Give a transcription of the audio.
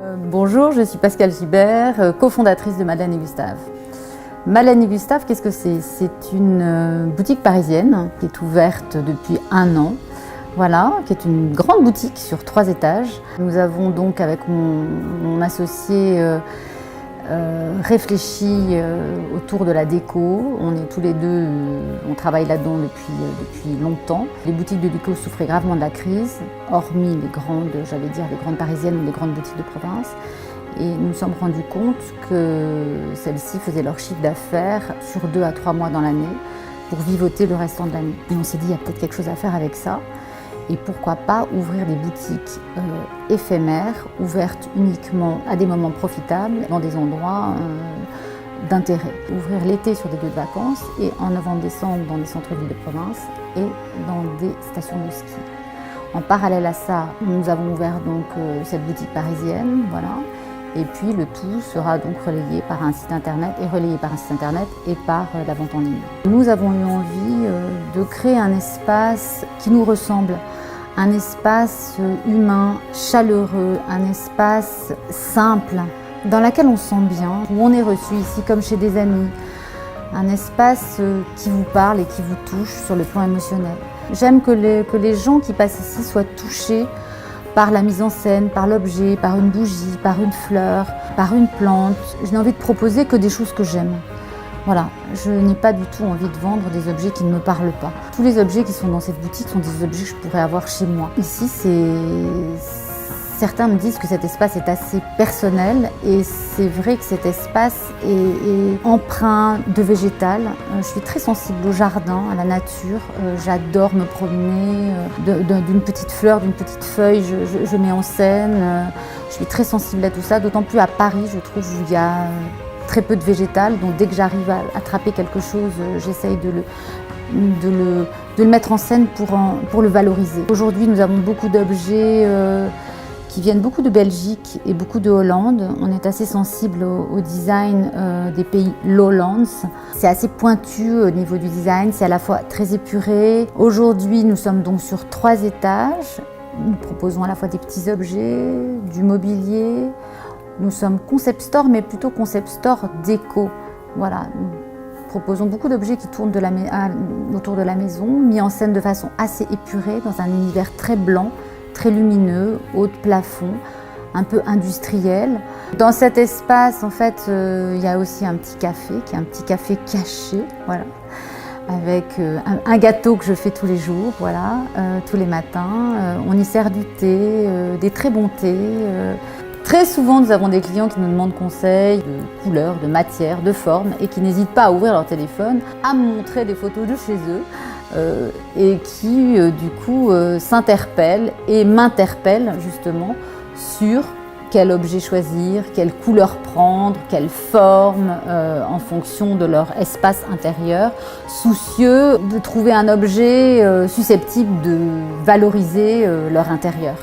Bonjour, je suis Pascale Gibert, cofondatrice de Madeleine et Gustave. Madeleine et Gustave, qu'est-ce que c'est? C'est une boutique parisienne qui est ouverte depuis 1 an, voilà, qui est une grande boutique sur 3 étages. Nous avons donc avec mon associé réfléchi autour de la déco. On est tous les deux, on travaille là-dedans depuis longtemps. Les boutiques de déco souffraient gravement de la crise, hormis les grandes, j'allais dire les grandes parisiennes ou les grandes boutiques de province. Et nous nous sommes rendus compte que celles-ci faisaient leur chiffre d'affaires sur 2 à 3 mois dans l'année pour vivoter le restant de l'année. Et on s'est dit, il y a peut-être quelque chose à faire avec ça. Et pourquoi pas ouvrir des boutiques éphémères, ouvertes uniquement à des moments profitables, dans des endroits d'intérêt. Ouvrir l'été sur des lieux de vacances et en novembre-décembre dans des centres-villes de province et dans des stations de ski. En parallèle à ça, nous avons ouvert donc cette boutique parisienne, voilà. Et puis le tout sera donc relayé par un site internet et par la vente en ligne. Nous avons eu envie de créer un espace qui nous ressemble, un espace humain, chaleureux, un espace simple, dans lequel on se sent bien, où on est reçu ici comme chez des amis, un espace qui vous parle et qui vous touche sur le plan émotionnel. J'aime que les gens qui passent ici soient touchés par la mise en scène, par l'objet, par une bougie, par une fleur, par une plante. Je n'ai envie de proposer que des choses que j'aime. Voilà, je n'ai pas du tout envie de vendre des objets qui ne me parlent pas. Tous les objets qui sont dans cette boutique sont des objets que je pourrais avoir chez moi. Ici, certains me disent que cet espace est assez personnel et c'est vrai que cet espace est empreint de végétal. Je suis très sensible au jardin, à la nature. J'adore me promener d'une petite fleur, d'une petite feuille, je mets en scène. Je suis très sensible à tout ça, d'autant plus à Paris, je trouve, où il y a très peu de végétal. Donc dès que j'arrive à attraper quelque chose, j'essaye de le mettre en scène pour le valoriser. Aujourd'hui, nous avons beaucoup d'objets qui viennent beaucoup de Belgique et beaucoup de Hollande. On est assez sensible au design des pays Lowlands. C'est assez pointu au niveau du design, c'est à la fois très épuré. Aujourd'hui, nous sommes donc sur 3 étages. Nous proposons à la fois des petits objets, du mobilier. Nous sommes concept store, mais plutôt concept store déco. Voilà. Nous proposons beaucoup d'objets qui tournent autour de la maison, mis en scène de façon assez épurée, dans un univers très blanc, très lumineux, haut de plafond, un peu industriel. Dans cet espace, en fait, il y a aussi un petit café, qui est un petit café caché, voilà, avec un gâteau que je fais tous les jours, voilà, tous les matins. On y sert du thé, des très bons thés. Très souvent, nous avons des clients qui nous demandent conseils de couleurs, de matières, de formes et qui n'hésitent pas à ouvrir leur téléphone, à me montrer des photos de chez eux et qui, du coup, s'interpellent et m'interpellent justement sur quel objet choisir, quelle couleur prendre, quelle forme en fonction de leur espace intérieur, soucieux de trouver un objet susceptible de valoriser leur intérieur.